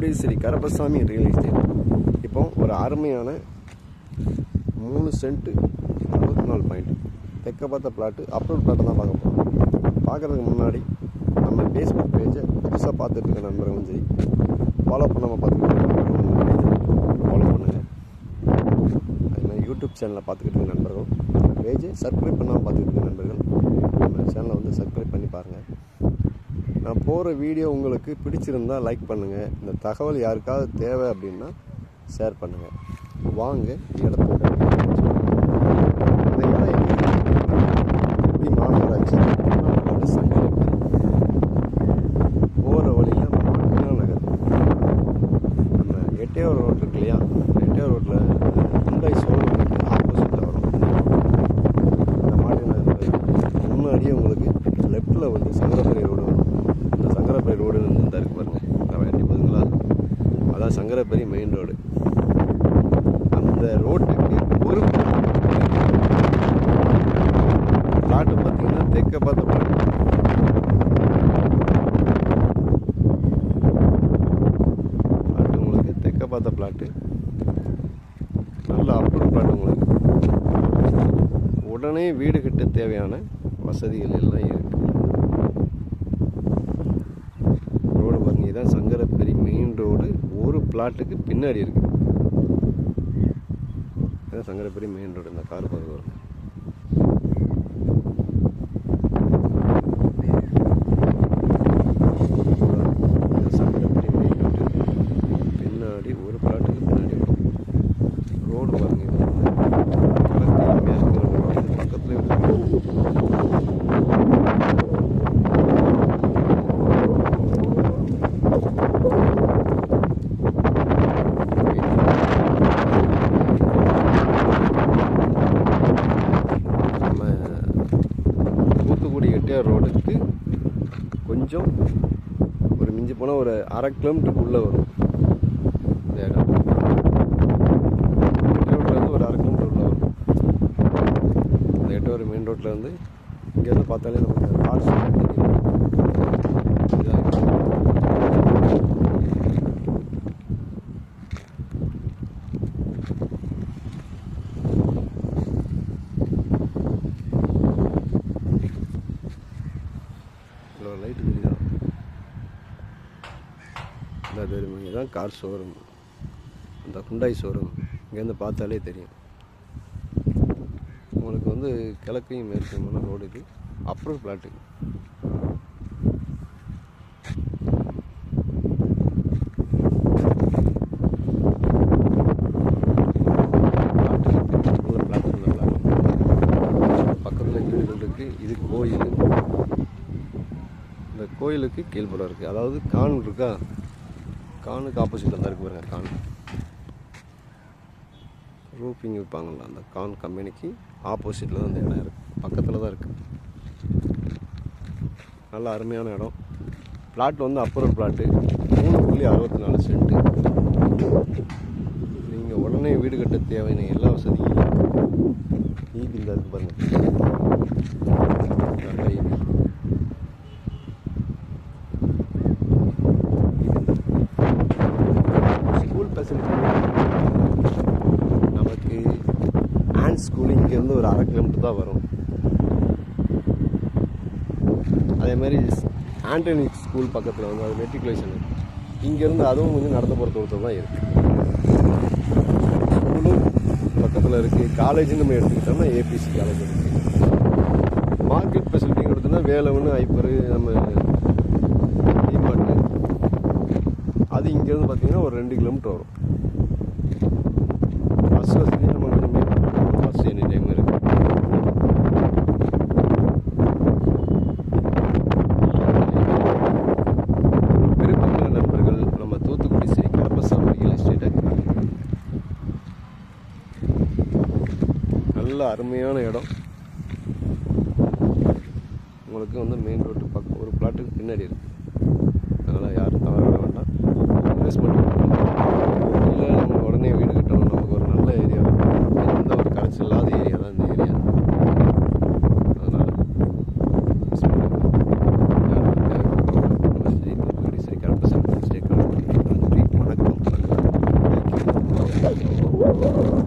Thoothukudi Sri Karuppasamy real estate. இப்போ ஒரு அருமையான 3 சென்ட் 64 பாயிண்ட் தெற்க பார்த்த பிளாட்டு அப்ரூவ் பிளாட்டை தான் பார்க்க போகிறோம். பார்க்குறதுக்கு முன்னாடி நம்ம ஃபேஸ்புக் பேஜை புதுசாக பார்த்துட்டு இருக்க நண்பர்களும் சரி, ஃபாலோ பண்ணாமல் பார்த்துக்கிட்டு இருக்க நண்பர்களும் நம்ம பேஜை ஃபாலோ பண்ணுங்கள். அது மாதிரி யூடியூப் சேனலில் பார்த்துக்கிட்டு இருக்க நண்பர்கள் பேஜை சப்ஸ்கிரைப் பண்ணாமல் பார்த்துக்கிட்டு இருக்க நண்பர்கள் நம்ம சேனலை வந்து சப்ஸ்கிரைப் பண்ணி பாருங்கள். நான் போகிற வீடியோ உங்களுக்கு பிடிச்சிருந்தால் லைக் பண்ணுங்கள். இந்த தகவல் யாருக்காவது தேவை அப்படின்னா ஷேர் பண்ணுங்கள். வாங்க இடத்துல இந்த இடம் எப்படி மாநகராட்சி சங்கரப்பேரி போகிற வழியில் மாட்டினா நகர், நம்ம எட்டையூர் ரோடு இருக்கு இல்லையா, எட்டையூர் ரோட்டில் ஹுண்டாய் ஷோரூமுக்கு ஆப்போசிட்டில் வரும். இந்த மாட்டினா நகர் முன்னாடியே உங்களுக்கு லெஃப்டில் வந்து சங்கரப்பேரி ரோடு வரும். இந்த சங்கரப்பேரி ரோடு வந்து இருக்கு பாருங்கள், வேண்டி போதுங்களா, அதான் சங்கரப்பேரி மெயின் ரோடு. அந்த ரோட்டுக்கு ஒரு பிளாட்டு பார்த்தீங்கன்னா தெற்க பார்த்த பிளாட்டு. உங்களுக்கு தெற்க பார்த்த பிளாட்டு, நல்ல அப்ரூவ் பிளாட்டு. உங்களுக்கு உடனே வீடு கட்ட தேவையான வசதிகள் எல்லாம் இருக்கு. ரோடு பாருங்க, இதுதான் சங்கரப்பேரி மெயின் ரோடு. ஒரு பிளாட்டுக்கு பின்னாடி இருக்கு. இதுதான் சங்கரப்பேரி மெயின் ரோடு. இந்த கார் பார்க்க வரும். சங்கரப்பேரி மெயின் ரோடு பின்னாடி ஒரு பிளாட்டுக்கு பின்னாடி வரும். ரோடு பாருங்க, இது கிழக்கு மேற்கு ரோடு பக்கத்துலேயே எட்டையூர் ரோடுக்கு கொஞ்சம் ஒரு மிஞ்சி போனால் ஒரு 1/2 கிலோமீட்டருக்கு உள்ளே வரும். இந்த இடம் எட்டையூர்லேருந்து ஒரு 1/2 கிலோமீட்டர் உள்ளே வரும். இந்த எட்டையூர் மெயின் ரோட்டில் வந்து இங்கேருந்து பார்த்தாலே நமக்கு கார்ஸ் தெரியும். லைட்டு தெரியுதா? இந்த தெரியுமா, இதுதான் கார் ஷோரூம். அந்த ஹுண்டாய் ஷோரூம் இங்கேருந்து பார்த்தாலே தெரியும். உங்களுக்கு வந்து கிழக்கையும் மேற்குமான ரோடு இது, அப்ரூவ் பிளாட்டு. பக்கத்தில் வீடுகள் இருக்குது. இது கோயில். இந்த கோயிலுக்கு கீழ்புறம் இருக்குது. அதாவது கான் இருக்கா, கானுக்கு ஆப்போசிட்டில் தான் இருக்குது பாருங்கள். கான் ரூஃபிங் வைப்பாங்கள்ல, அந்த கான் கம்பெனிக்கு ஆப்போசிட்டில் தான் இந்த இடம் இருக்குது. பக்கத்தில் தான் இருக்குது. நல்ல அருமையான இடம். பிளாட் வந்து அப்ரூவல் பிளாட்டு, 3.64 சென்ட்டு. நீங்கள் உடனே வீடு கட்ட தேவையான எல்லா வசதியும் ஈபி இந்த இருக்குது பாருங்கள். நல்ல ஈபி. நமக்கு ஆன் ஸ்கூல் இங்கேருந்து ஒரு 1/2 கிலோமீட்டர் தான் வரும். அதே மாதிரி ஆண்டனி ஸ்கூல் பக்கத்தில் வந்து அது மெட்ரிகுலேஷன் இங்கேருந்து அதுவும் கொஞ்சம் நடத்த போகிற தூரத்தில் தான் இருக்குது. ஸ்கூலும் பக்கத்தில் இருக்குது. காலேஜுன்னு நம்ம எடுத்துக்கிட்டோம்னா ஏபிசி காலேஜ் இருக்குது. மார்க்கெட் ஃபெசிலிட்டி கொடுத்தோம்னா வேலவன், ஐப்பரு, நம்ம டிமார்ட்டு, அது இங்கேருந்து பார்த்தீங்கன்னா ஒரு 2 கிலோமீட்டர் வரும். பஸ் வசதி நம்ம கொஞ்சம் பஸ் எனி டைம் இருக்குது. விருப்பமுள்ள நண்பர்கள் நம்ம தூத்துக்குடி ஸ்ரீ கருப்பசாமி ரியல் எஸ்டேட்டை நல்ல அருமையான இடம். உங்களுக்கு வந்து மெயின் ரோட்டு பக்கம் ஒரு பிளாட்டுக்கு பின்னாடி இருக்குது. அதனால் யாரும் தவற விட வேண்டாம். இன்வெஸ்ட்மெண்ட் இல்லை, நம்ம உடனே வீடு கட்டணும், நமக்கு ஒரு நல்ல ஏரியா, எந்த ஒரு கரைச்சல் இல்லாத ஏரியா தான் இந்த ஏரியா. அதனால் ஸ்ரீ கருப்பசாமி ஸ்டே பண்ணுங்கள்.